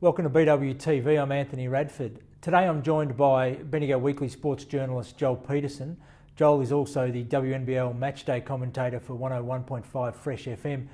Welcome to BWTV, I'm Anthony Radford. Today I'm joined by Bendigo Weekly sports journalist Joel Peterson. Joel is also the WNBL matchday commentator for 101.5 Fresh FM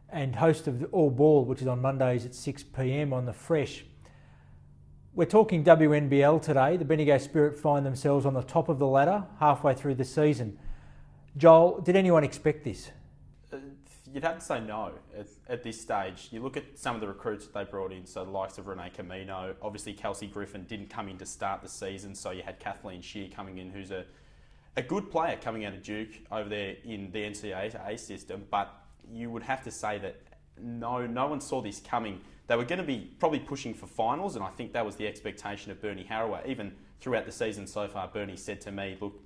and host of All Ball, which is on Mondays at 6 p.m. on the Fresh. We're talking WNBL today. The Bendigo Spirit find themselves on the top of the ladder halfway through the season. Joel, did anyone expect this? You'd have to say no at this stage. You look at some of the recruits that they brought in, so the likes of Renee Camino, obviously Kelsey Griffin didn't come in to start the season, so you had Kathleen Shear coming in, who's a good player coming out of Duke over there in the NCAA system, but you would have to say that no one saw this coming. They were going to be probably pushing for finals, and I think that was the expectation of Bernie Harrower. Even throughout the season so far, Bernie said to me, look,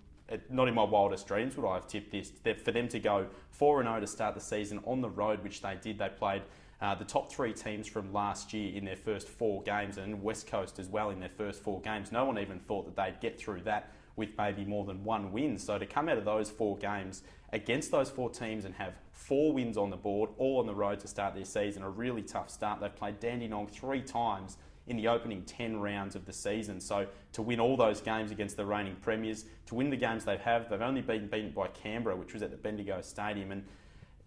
not in my wildest dreams would I have tipped this. For them to go 4-0 to start the season on the road, which they did. They played the top three teams from last year in their first 4 games, and West Coast as well in their first 4 games. No one even thought that they'd get through that with maybe more than 1 win. So to come out of those 4 games against those 4 teams and have 4 wins on the board, all on the road to start their season, a really tough start. They've played Dandenong 3 times in the opening 10 rounds of the season. So to win all those games against the reigning premiers, to win the games they've only been beaten by Canberra, which was at the Bendigo Stadium. And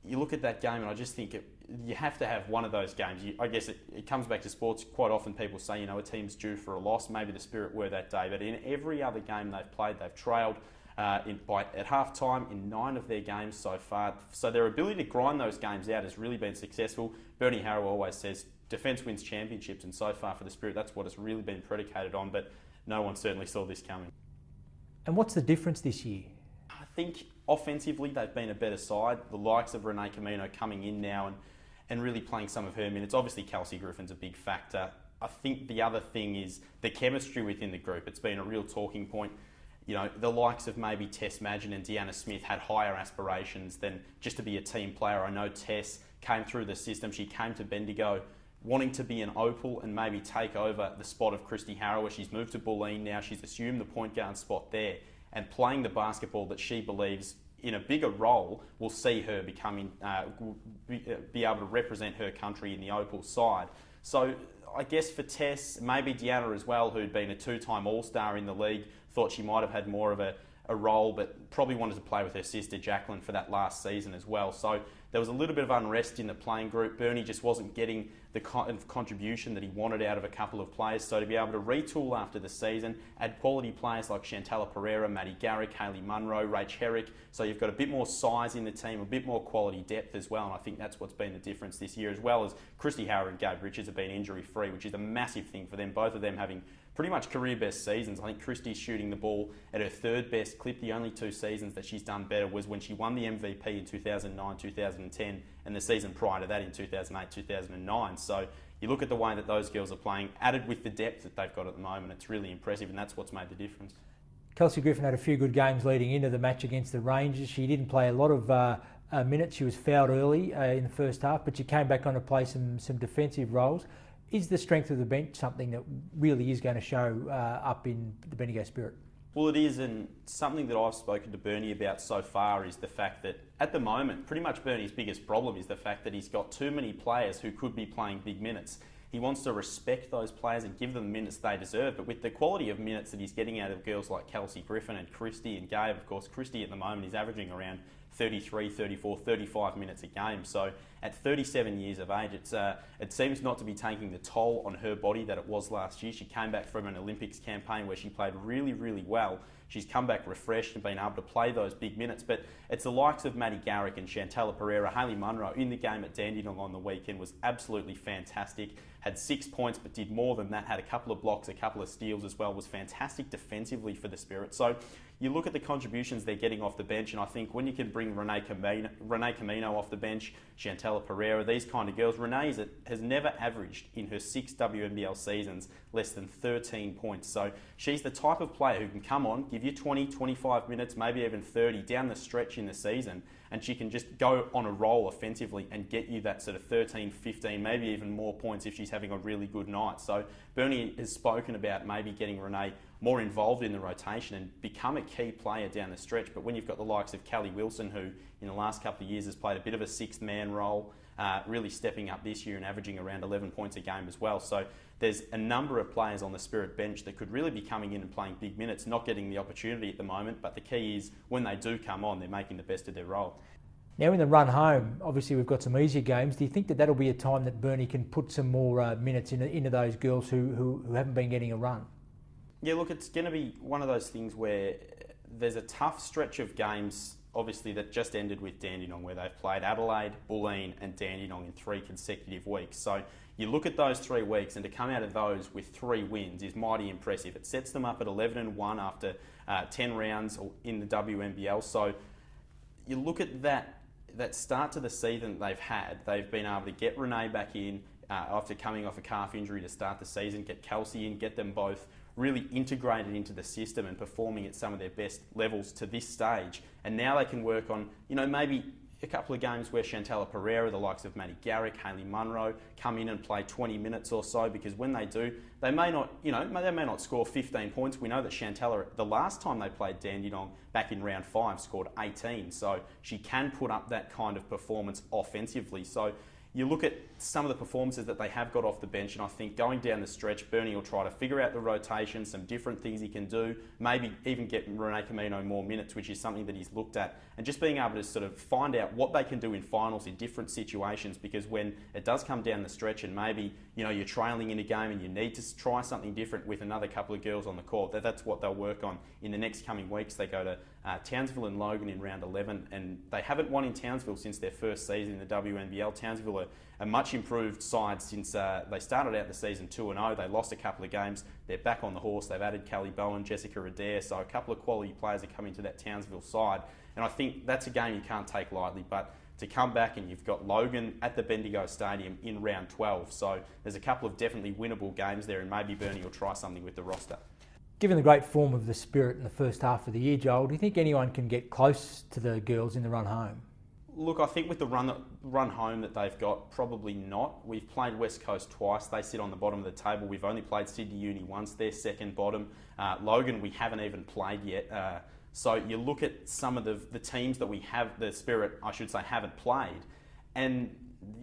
you look at that game and I just think you have to have one of those games. I guess it comes back to sports. Quite often people say, a team's due for a loss. Maybe the Spirit were that day. But in every other game they've played, they've trailed at half-time in 9 of their games so far. So their ability to grind those games out has really been successful. Bernie Harrow always says, defence wins championships, and so far for the Spirit, that's what it's really been predicated on, but no one certainly saw this coming. And what's the difference this year? I think offensively they've been a better side. The likes of Renee Camino coming in now and really playing some of her minutes. Obviously Kelsey Griffin's a big factor. I think the other thing is the chemistry within the group. It's been a real talking point. The likes of maybe Tess Madgen and Deanna Smith had higher aspirations than just to be a team player. I know Tess came through the system. She came to Bendigo wanting to be an opal and maybe take over the spot of Christy Harrower. She's moved to Bulleen now. She's assumed the point guard spot there and playing the basketball that she believes in a bigger role will see her be able to represent her country in the opal side. So I guess for Tess, maybe Deanna as well, who'd been a 2-time All-Star in the league, thought she might have had more of a role, but probably wanted to play with her sister Jacqueline for that last season as well. So there was a little bit of unrest in the playing group. Bernie just wasn't getting the kind of contribution that he wanted out of a couple of players. So to be able to retool after the season, add quality players like Chantella Pereira, Maddie Garrick, Hayley Munro, Rach Herrick. So you've got a bit more size in the team, a bit more quality depth as well. And I think that's what's been the difference this year, as well as Christy Harrower and Gabe Richards have been injury-free, which is a massive thing for them, both of them having pretty much career best seasons. I think Christy's shooting the ball at her 3rd best clip. The only 2 seasons that she's done better was when she won the MVP in 2009, 2010, and the season prior to that in 2008, 2009. So you look at the way that those girls are playing, added with the depth that they've got at the moment, it's really impressive, and that's what's made the difference. Kelsey Griffin had a few good games leading into the match against the Rangers. She didn't play a lot of minutes. She was fouled early in the first half, but she came back on to play some defensive roles. Is the strength of the bench something that really is going to show up in the Bendigo Spirit? Well, it is, and something that I've spoken to Bernie about so far is the fact that at the moment, pretty much Bernie's biggest problem is the fact that he's got too many players who could be playing big minutes. He wants to respect those players and give them the minutes they deserve, but with the quality of minutes that he's getting out of girls like Kelsey Griffin and Christy and Gabe, of course, Christy at the moment is averaging around 33, 34, 35 minutes a game. So at 37 years of age, it seems not to be taking the toll on her body that it was last year. She came back from an Olympics campaign where she played really, really well. She's come back refreshed and been able to play those big minutes. But it's the likes of Maddie Garrick and Chantella Pereira, Hayley Munro in the game at Dandenong on the weekend was absolutely fantastic. Had 6 points, but did more than that. Had a couple of blocks, a couple of steals as well. Was fantastic defensively for the Spirit. So you look at the contributions they're getting off the bench, and I think when you can bring Renee Camino off the bench, Chantella Pereira, these kind of girls. Renee has never averaged in her 6 WNBL seasons less than 13 points. So she's the type of player who can come on, give you 20, 25 minutes, maybe even 30 down the stretch in the season, and she can just go on a roll offensively and get you that sort of 13, 15, maybe even more points if she's having a really good night. So Bernie has spoken about maybe getting Renee more involved in the rotation and become a key player down the stretch. But when you've got the likes of Callie Wilson, who in the last couple of years has played a bit of a sixth man role, really stepping up this year and averaging around 11 points a game as well. So there's a number of players on the Spirit bench that could really be coming in and playing big minutes, not getting the opportunity at the moment. But the key is when they do come on, they're making the best of their role. Now in the run home, obviously we've got some easier games. Do you think that that'll be a time that Bernie can put some more minutes into those girls who haven't been getting a run? Yeah, look, it's going to be one of those things where there's a tough stretch of games, obviously, that just ended with Dandenong, where they've played Adelaide, Bulleen and Dandenong in 3 consecutive weeks. So you look at those 3 weeks, and to come out of those with 3 wins is mighty impressive. It sets them up at 11-1 after 10 rounds in the WNBL. So you look at that start to the season that they've had. They've been able to get Renee back in after coming off a calf injury to start the season, get Kelsey in, get them both really integrated into the system and performing at some of their best levels to this stage. And now they can work on, maybe a couple of games where Chantella Pereira, the likes of Maddie Garrick, Hayley Munro, come in and play 20 minutes or so, because when they do, they may not, they may not score 15 points. We know that Chantella, the last time they played Dandenong back in round 5, scored 18. So she can put up that kind of performance offensively. So you look at some of the performances that they have got off the bench, and I think going down the stretch, Bernie will try to figure out the rotation, some different things he can do, maybe even get Renee Camino more minutes, which is something that he's looked at, and just being able to sort of find out what they can do in finals in different situations, because when it does come down the stretch and maybe you're trailing in a game and you need to try something different with another couple of girls on the court, that's what they'll work on in the next coming weeks. They go to Townsville and Logan in round 11, and they haven't won in Townsville since their first season in the WNBL. Townsville are a much improved side since they started out the season 2-0. They lost a couple of games. They're back on the horse. They've added Callie Bowen, Jessica Adair, so a couple of quality players are coming to that Townsville side, and I think that's a game you can't take lightly. But to come back and you've got Logan at the Bendigo Stadium in round 12, so there's a couple of definitely winnable games there, and maybe Bernie will try something with the roster. Given the great form of the Spirit in the first half of the year, Joel, do you think anyone can get close to the girls in the run home? Look, I think with the run home that they've got, probably not. We've played West Coast twice. They sit on the bottom of the table. We've only played Sydney Uni once. They're second bottom. Logan, we haven't even played yet. So you look at some of the teams that we have, the Spirit, I should say, haven't played, and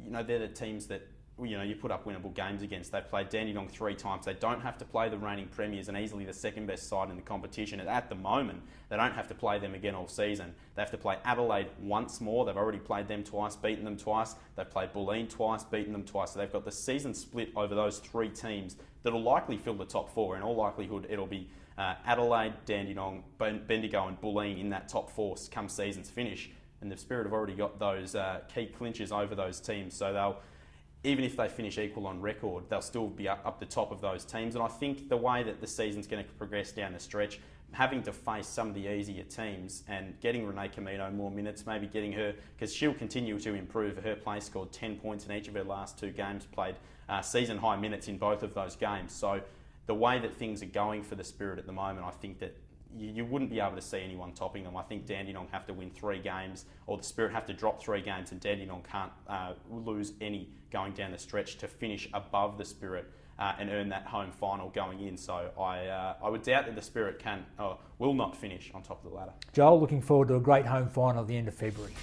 they're the teams that you put up winnable games against. They've played Dandenong 3 times. They don't have to play the reigning premiers and easily the second best side in the competition. And at the moment, they don't have to play them again all season. They have to play Adelaide once more. They've already played them twice, beaten them twice. They've played Bulleen twice, beaten them twice. So they've got the season split over those 3 teams that'll likely fill the top 4. In all likelihood, it'll be Adelaide, Dandenong, Bendigo and Bulleen in that top 4 come season's finish. And the Spirit have already got those key clinches over those teams. So even if they finish equal on record, they'll still be up the top of those teams. And I think the way that the season's going to progress down the stretch, having to face some of the easier teams and getting Renee Camino more minutes, maybe getting her, because she'll continue to improve. Her play scored 10 points in each of her last 2 games, played season high minutes in both of those games. So the way that things are going for the Spirit at the moment, I think that you wouldn't be able to see anyone topping them. I think Dandenong have to win 3 games, or the Spirit have to drop 3 games, and Dandenong can't lose any going down the stretch to finish above the Spirit and earn that home final going in. So I would doubt that the Spirit will not finish on top of the ladder. Joel, looking forward to a great home final at the end of February.